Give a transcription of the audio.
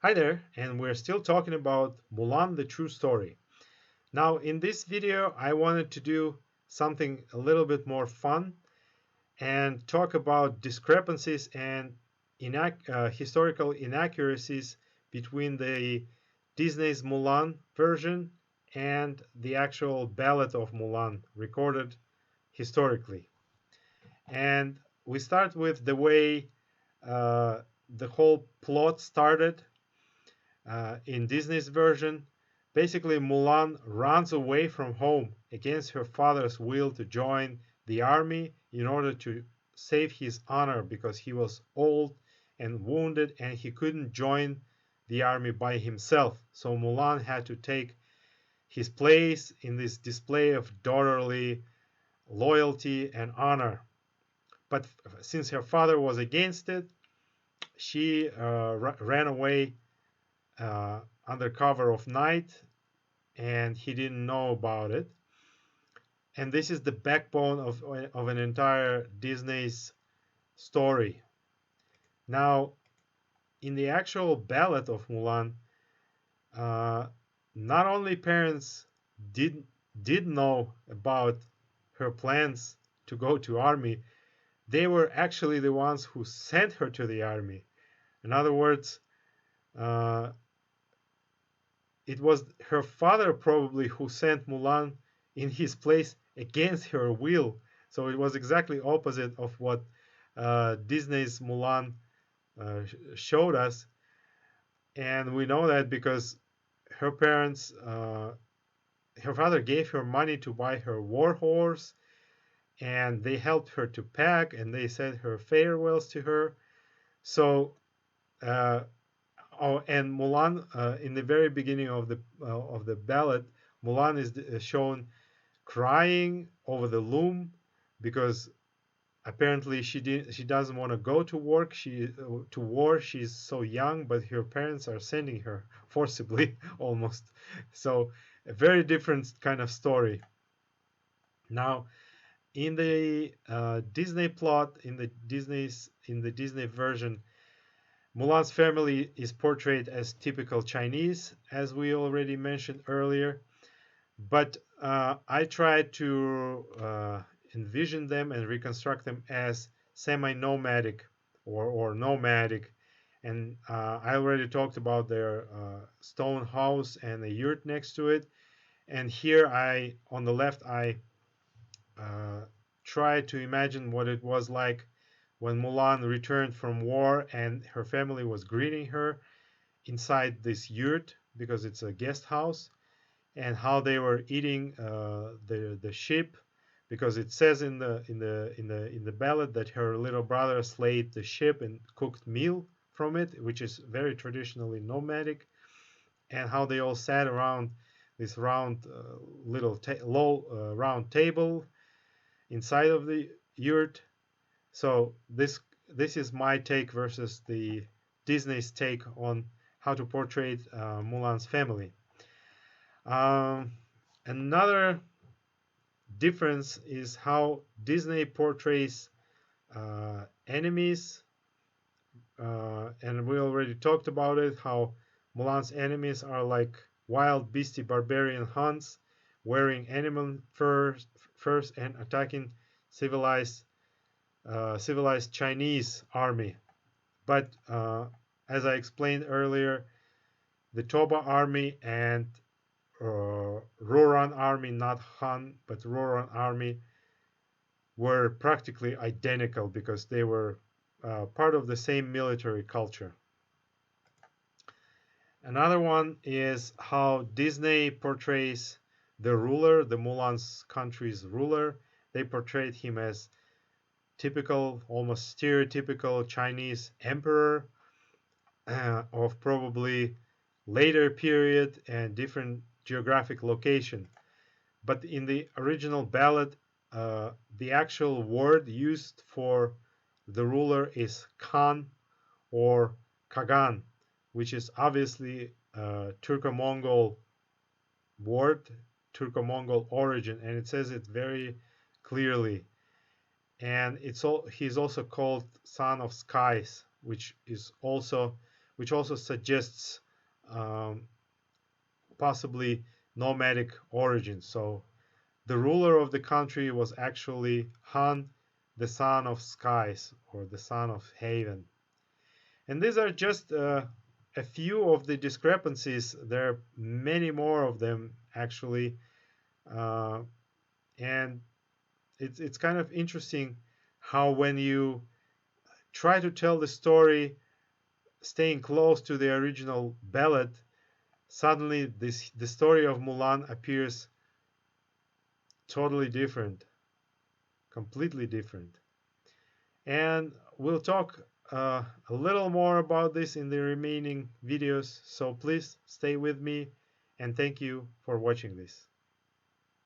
Hi there, and we're still talking about Mulan the True Story. Now, in this video, I wanted to do something a little bit more fun and talk about discrepancies and historical inaccuracies between the Disney's Mulan version and the actual Ballad of Mulan recorded historically. And we start with the way the whole plot started in Disney's version. Basically, Mulan runs away from home against her father's will to join the army in order to save his honor because he was old and wounded and he couldn't join the army by himself. So Mulan had to take his place in this display of daughterly loyalty and honor. But since her father was against it, she ran away under cover of night, and he didn't know about it. And this is the backbone of an entire Disney's story. Now, in the actual Ballad of Mulan, uh, not only parents did did know about her plans to go to army, they were actually the ones who sent her to the army. In other words, uh, it was her father probably who sent Mulan in his place against her will. So it was exactly opposite of what Disney's Mulan showed us, and we know that because her parents, her father gave her money to buy her war horse, and they helped her to pack, and they said her farewells to her. So uh, oh, and Mulan, in the very beginning of the ballad, Mulan is shown crying over the loom because apparently she doesn't want to go to work. To war. She's so young, but her parents are sending her forcibly almost. So a very different kind of story. Now, in the Disney plot, in the Disney version, Mulan's family is portrayed as typical Chinese, as we already mentioned earlier, but I tried to envision them and reconstruct them as semi-nomadic or nomadic. And I already talked about their stone house and a yurt next to it. And here on the left, I uh, tried to imagine what it was like when Mulan returned from war and her family was greeting her inside this yurt because it's a guest house, and how they were eating the sheep, because it says in the ballad that her little brother slayed the sheep and cooked meal from it, which is very traditionally nomadic, and how they all sat around this round little low round table inside of the yurt. So this is my take versus the Disney's take on how to portray Mulan's family. Um, Another difference is how Disney portrays enemies, and we already talked about it. How Mulan's enemies are like wild, beastie, barbarian Huns, wearing animal furs and attacking civilized civilized Chinese army. But as I explained earlier, the Toba army and Roran army, not Han, but Roran army, were practically identical because they were part of the same military culture. Another one is how Disney portrays the ruler, the Mulan's country's ruler. They portrayed him as typical, almost stereotypical Chinese emperor of probably later period and different geographic location. But in the original ballad, the actual word used for the ruler is Khan or Kagan, which is obviously a Turco-Mongol word, Turco-Mongol origin, and it says it very clearly. And he's also called Son of Skies, which is also which also suggests um, possibly nomadic origin. So the ruler of the country was actually Han, the son of skies, or the son of heaven. And these are just a few of the discrepancies. There are many more of them actually, uh, and it's kind of interesting how when you try to tell the story staying close to the original ballad, suddenly the story of Mulan appears totally different, completely different. And we'll talk a little more about this in the remaining videos, so please stay with me and thank you for watching this.